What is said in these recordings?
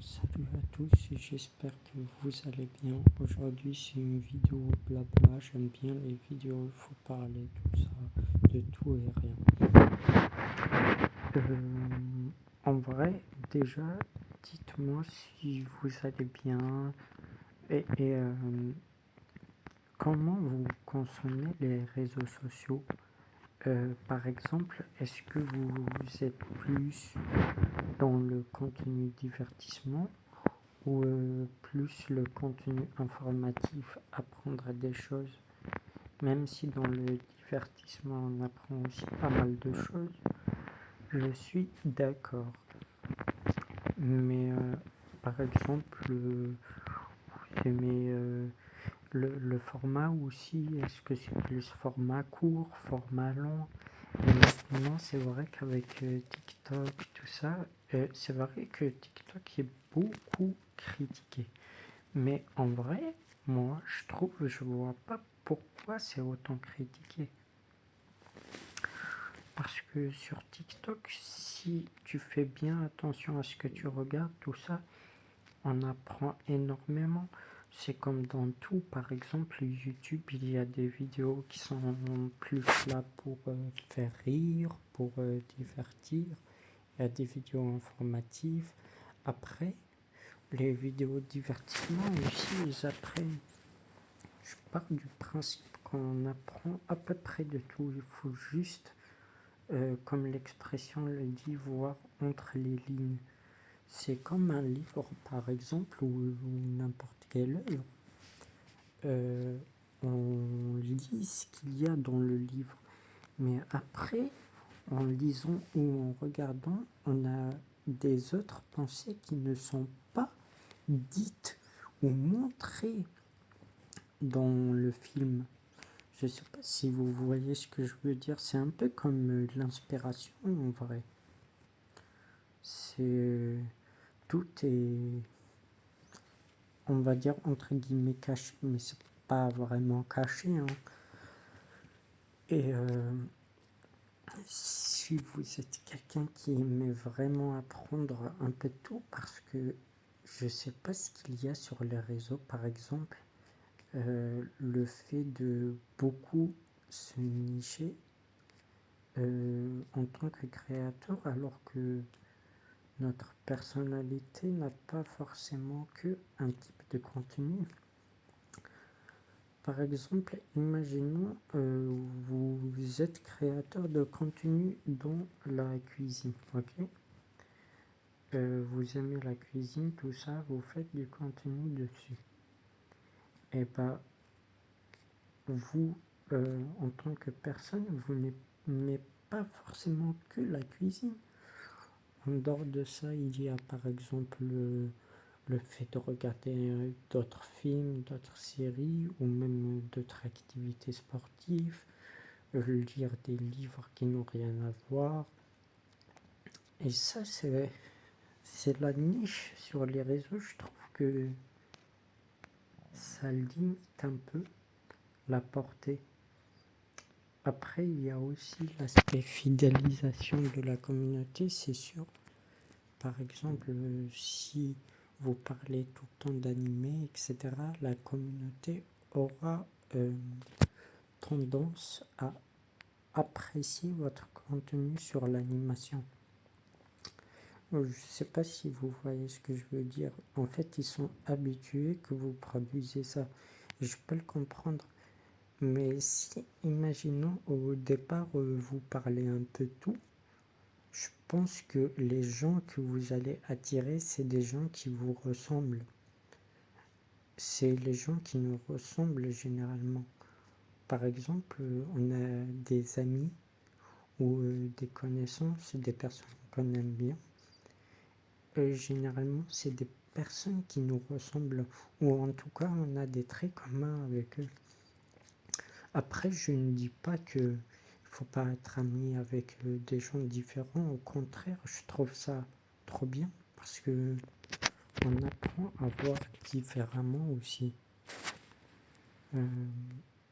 Salut à tous, j'espère que vous allez bien. Aujourd'hui c'est une vidéo blabla, j'aime bien les vidéos, il faut parler tout ça, de tout et rien. En vrai, déjà, dites-moi si vous allez bien et comment vous consommez les réseaux sociaux. Par exemple, est-ce que vous êtes plus dans le contenu divertissement ou plus le contenu informatif, apprendre des choses, même si dans le divertissement on apprend aussi pas mal de choses, je suis d'accord. Mais par exemple, vous aimez le format aussi, est-ce que c'est plus format court, format long? Et maintenant, c'est vrai qu'avec TikTok, tout ça, c'est vrai que TikTok est beaucoup critiqué. Mais en vrai, moi, je vois pas pourquoi c'est autant critiqué. Parce que sur TikTok, si tu fais bien attention à ce que tu regardes, tout ça, on apprend énormément. C'est comme dans tout, par exemple, YouTube, il y a des vidéos qui sont plus là pour faire rire, pour divertir. Il y a des vidéos informatives. Après, les vidéos de divertissement aussi, ils apprennent. Je pars du principe qu'on apprend à peu près de tout. Il faut juste, comme l'expression le dit, voir entre les lignes. C'est comme un livre, par exemple, ou n'importe quel œuvre. On lit ce qu'il y a dans le livre. Mais après, en lisant ou en regardant, on a des autres pensées qui ne sont pas dites ou montrées dans le film. Je sais pas si vous voyez ce que je veux dire. C'est un peu comme l'inspiration en vrai. C'est tout est, on va dire entre guillemets caché, mais c'est pas vraiment caché. Hein. Et si vous êtes quelqu'un qui aimait vraiment apprendre un peu de tout, parce que je sais pas ce qu'il y a sur les réseaux, par exemple, le fait de beaucoup se nicher en tant que créateur, alors que notre personnalité n'a pas forcément que un type de contenu. Par exemple, imaginons vous êtes créateur de contenu dans la cuisine, ok? Vous aimez la cuisine, tout ça, vous faites du contenu dessus. Et bah, vous, en tant que personne, vous n'aimez pas forcément que la cuisine. En dehors de ça, il y a par exemple le fait de regarder d'autres films, d'autres séries ou même d'autres activités sportives, lire des livres qui n'ont rien à voir. Et ça, c'est la niche sur les réseaux. Je trouve que ça limite un peu la portée. Après, il y a aussi l'aspect fidélisation de la communauté, c'est sûr. Par exemple, si vous parlez tout le temps d'animé, etc., la communauté aura tendance à apprécier votre contenu sur l'animation. Je ne sais pas si vous voyez ce que je veux dire. En fait, ils sont habitués que vous produisez ça. Et je peux le comprendre. Mais si, imaginons, au départ, vous parlez un peu tout, je pense que les gens que vous allez attirer, c'est des gens qui vous ressemblent. C'est les gens qui nous ressemblent généralement. Par exemple, on a des amis ou des connaissances, des personnes qu'on aime bien. Généralement, c'est des personnes qui nous ressemblent, ou en tout cas, on a des traits communs avec eux. Après, je ne dis pas que il faut pas être ami avec des gens différents. Au contraire, je trouve ça trop bien parce que on apprend à voir différemment aussi.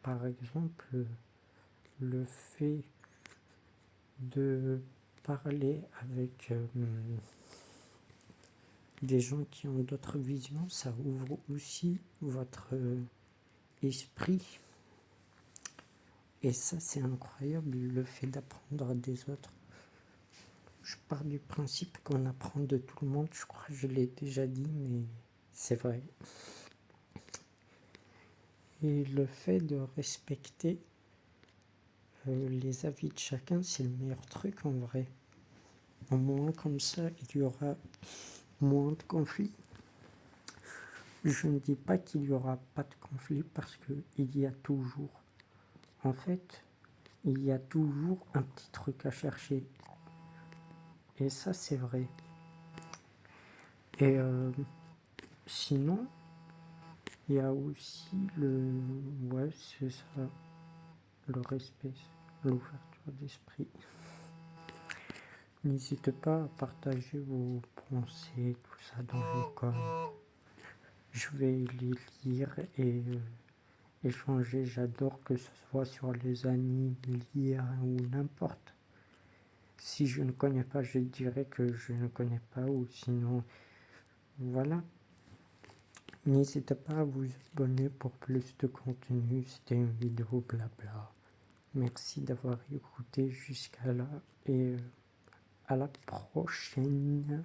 Par exemple, le fait de parler avec des gens qui ont d'autres visions, ça ouvre aussi votre esprit. Et ça, c'est incroyable, le fait d'apprendre des autres. Je pars du principe qu'on apprend de tout le monde, je crois que je l'ai déjà dit, mais c'est vrai. Et le fait de respecter les avis de chacun, c'est le meilleur truc en vrai. Au moins comme ça, il y aura moins de conflits. Je ne dis pas qu'il n'y aura pas de conflit parce qu'il y a toujours, en fait, il y a toujours un petit truc à chercher. Et ça, c'est vrai. Et sinon, il y a aussi ouais, c'est ça, le respect, l'ouverture d'esprit. N'hésitez pas à partager vos pensées, tout ça dans les com. Je vais les lire et échanger. J'adore que ce soit sur les animes, lire ou n'importe. Si je ne connais pas, je dirais que je ne connais pas ou sinon, voilà. N'hésitez pas à vous abonner pour plus de contenu. C'était une vidéo blabla. Merci d'avoir écouté jusqu'à là et à la prochaine.